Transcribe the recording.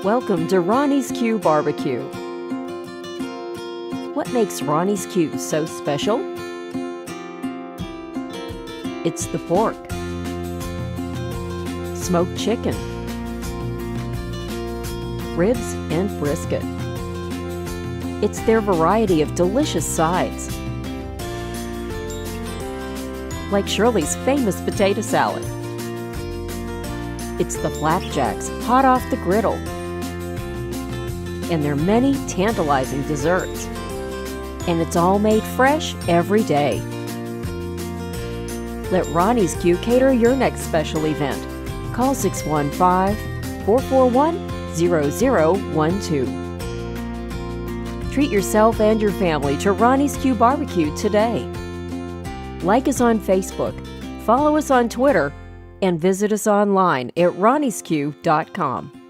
Welcome to Ronnie's Q Barbecue. What makes Ronnie's Q so special? It's the pork, smoked chicken, ribs, and brisket. It's their variety of delicious sides, like Shirley's famous potato salad. It's the flapjacks hot off the griddle, and their many tantalizing desserts. And it's all made fresh every day. Let Ronnie's Q cater your next special event. Call 615-441-0012. Treat yourself and your family to Ronnie's Q Barbecue today. Like us on Facebook, follow us on Twitter, and visit us online at ronniesq.com.